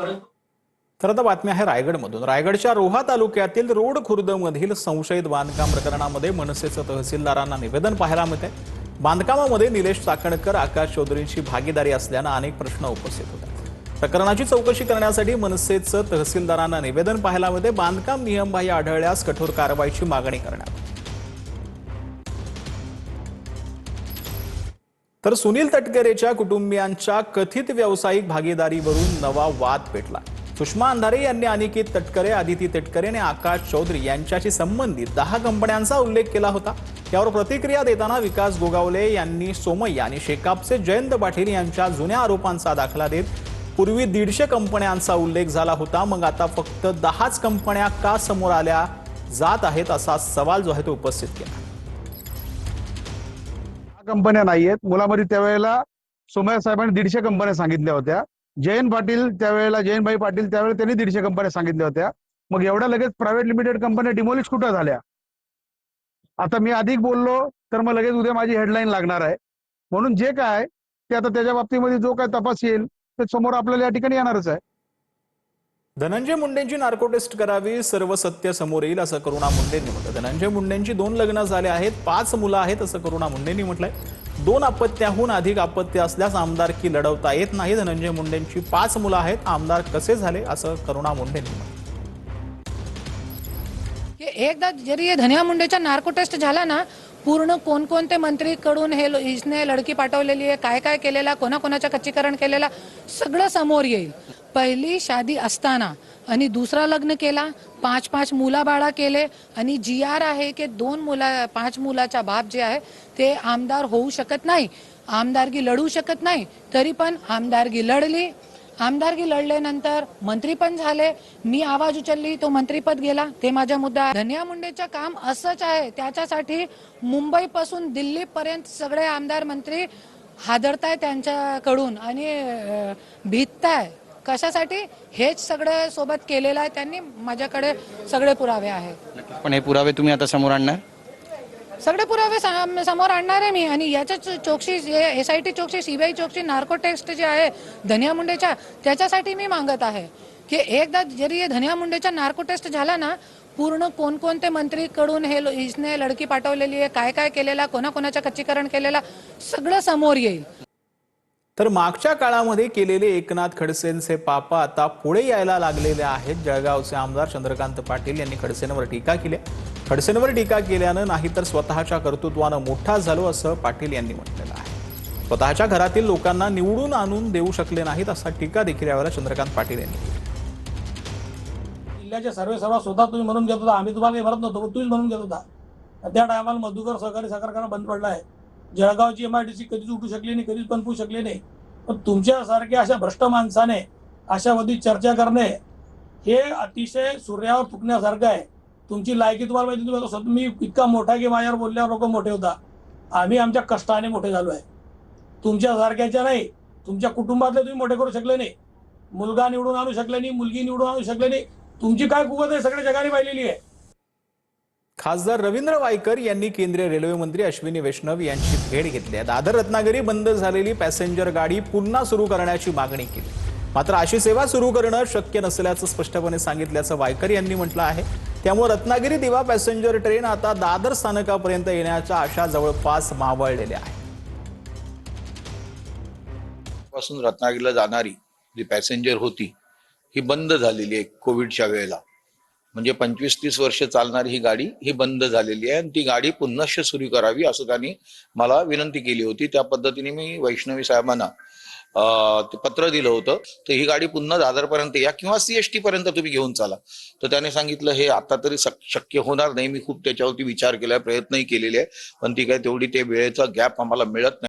तर आता बातमी आहे रायगडमधून। रायगडच्या रोहा तालुक्यातील रोड खुर्दमधील संशयित बांधकाम प्रकरणामध्ये मनसेचं तहसीलदारांना निवेदन पाहायला मिळते। बांधकामामध्ये निलेश चाकणकर, आकाश चौधरींची भागीदारी असल्यानं अनेक प्रश्न उपस्थित होतात। प्रकरणाची चौकशी करण्यासाठी मनसेचं तहसीलदारांना निवेदन पाहायला मिळते। बांधकाम नियमबाह्य आढळल्यास कठोर कारवाईची मागणी करण्यात। तर सुनील तटकरेच्या कुटुंबियांच्या कथित व्यावसायिक भागीदारीवरून नवा वाद पेटला। सुषमा अंधारे यांनी अनिकेत तटकरे, आदिती तटकरे आणि आकाश चौधरी यांच्याशी संबंधित 10 कंपन्यांचा उल्लेख केला होता। यावर प्रतिक्रिया देताना विकास गोगावले यांनी सोमय्या आणि शेकापचे जयंत पाटील यांच्या जुन्या आरोपांचा दाखला देत पूर्वी 150 कंपन्यांचा उल्लेख झाला होता, मग आता फक्त 10च कंपन्या का समोर आल्या जात आहेत असा सवाल जो आहे तो उपस्थित केला। कंपन्या नाहीयेत। मुलामध्ये त्यावेळेला सोमय्या साहेबांनी 150 कंपन्या सांगितल्या होत्या। जयंत पाटील त्यावेळेला, जयंतभाई पाटील त्यावेळेला त्यांनी 150 कंपन्या सांगितल्या होत्या। मग एवढ्या लगेच प्रायव्हेट लिमिटेड कंपन्या डिमोलिश कुठं झाल्या? आता मी अधिक बोललो तर मग लगेच उद्या माझी हेडलाईन लागणार आहे। म्हणून जे काय ते आता त्याच्या बाबतीमध्ये जो काय तपास येईल ते समोर आपल्याला या ठिकाणी येणारच आहे। धनंजय मुंडेंची नार्को टेस्ट करावी, सर्व सत्य समोर येईल असं करुणा मुंडेंनी म्हटलं। धनंजय मुंडेंची 2 लग्न झाले आहेत, 5 मुलं आहेत असं करुणा मुंडेंनी म्हटलंय। 2 अपत्याहून अधिक अपत्य असल्यास आमदारकी लढवता येत नाही। धनंजय मुंडेंची 5 मुलं आहेत, आमदार कसे झाले असं करुणा मुंडेंनी म्हटलं। एकदा जरी धनिया मुंडेचा नार्को टेस्ट झाला ना, पूर्ण कोणकोणते मंत्रीकडून इसने लडकी पाठवलेली आहे, काय काय केलेला, कोणाकोणाचं खच्चीकरण केलेला सगळं समोर येईल। पहिली शादी असताना आणि दुसरा लग्न केला, 5 मुला बाळा केले आणि GR आहे की 5 मुलाचा बाप जे आहे ते आमदार होऊ शकत नाही, आमदारकी लढू शकत नाही। तरी पण आमदारकी लढली। आमदारकी लढल्यानंतर मंत्री पण झाले। मी आवाज उचलली तो मंत्रीपद गेला, ते माझा मुद्दा आहे। धनिया मुंडेचं काम असंच आहे, त्याच्यासाठी मुंबईपासून दिल्लीपर्यंत सगळे आमदार मंत्री हादरताय त्यांच्याकडून आणि भीतताय। कशासाठी? हेच सगळं सोबत केलेलं आहे त्यांनी। माझ्याकडे सगळे पुरावे आहेत। पण हे पुरावे तुम्ही आता समोर आणणार? सगळे पुरावे समोर आणणार आहे मी। आणि याच्याच चौकशी, SIT चौकशी, CBI चौकशी, नार्को टेस्ट जे आहे धनिया मुंडेच्या, त्याच्यासाठी मी मागत आहे की एकदा जरी धनिया मुंडेचा नार्को टेस्ट झाला ना, पूर्ण कोणकोणते मंत्रीकडून इसने लडकी पाठवलेली आहे, काय काय केलेला, कोणाकोणाचं खच्चीकरण केलेला सगळं समोर येईल। तर मागच्या काळामध्ये केलेले एकनाथ खडसेंचे पाप आता पुढे यायला लागलेले आहेत। जळगावचे आमदार चंद्रकांत पाटील यांनी खडसेंवर टीका केली। खडसेंवर टीका केल्यानं नाही तर स्वतःच्या कर्तृत्वानं मोठा झालो असं पाटील यांनी म्हटलेलं आहे। स्वतःच्या घरातील लोकांना निवडून आणून देऊ शकले नाहीत असा टीका देखील यावेळेला चंद्रकांत पाटील यांनी केली। जिल्ह्याच्या सर्व स्वतः तुम्ही म्हणून घेत होता, आम्ही तुम्हाला म्हणत नव्हतो, तुम्हीच म्हणून घेत होता। त्या टायमाला मधुकर सहकारी साखर कारखाना बंद पडला आहे। जळगावची MIDC कधीच उठू शकली नाही, कधीच बनवू शकले नाही। पण तुमच्यासारख्या अशा भ्रष्ट माणसाने आशावादी चर्चा करणे हे अतिशय सूर्यावर फुकण्यासारखं आहे। तुमची लायकी तुम्हाला माहिती, तुम्ही इतका मोठा की माझ्यावर बोलल्यावर लोक मोठे होता। आम्ही आमच्या कष्टाने मोठे झालो आहे, तुमच्यासारख्याच्या नाही। तुमच्या कुटुंबातले तुम्ही मोठे करू शकले नाही, मुलगा निवडून आणू शकले नाही, मुलगी निवडून आणू शकले नाही। तुमची काय कुवत आहे सगळ्या जगाने पाहिलेली आहे। खासदार रवींद्र वायकर यांनी केंद्रीय रेल्वे मंत्री अश्विनी वैष्णव यांची भेट घेतली आहे। दादर रत्नागिरी बंद झालेली पॅसेंजर गाडी पुन्हा सुरू करण्याची मागणी केली, मात्र अशी सेवा सुरू करणं शक्य नसल्याचं स्पष्टपणे सांगितल्याचं वायकर यांनी म्हटलं आहे। त्यामुळे रत्नागिरी दिवा पॅसेंजर ट्रेन आता दादर स्थानकापर्यंत येण्याच्या आशा जवळपास मावळलेल्या आहेत। पासून रत्नागिरीला जाणारी जी पॅसेंजर होती ही बंद झालेली आहे कोविडच्या वेळेला। म्हणजे 25-30 वर्ष चालणारी ही गाडी ही बंद झालेली आहे आणि ती गाडी पुन्हा सुरू करावी असं त्यांनी मला विनंती केली होती। त्या पद्धतीने मी वैष्णवी साहेबांना ते पत्र दिलं होतं। तर ही गाडी पुन्हा दादरपर्यंत या किंवा CST पर्यंत तुम्ही घेऊन चाला। तर त्याने सांगितलं हे आता तरी शक्य होणार नाही। मी खूप त्याच्यावरती विचार केलाय, प्रयत्नही केलेले आहे, पण ती काय तेवढी ते वेळेचा गॅप आम्हाला मिळत नाही।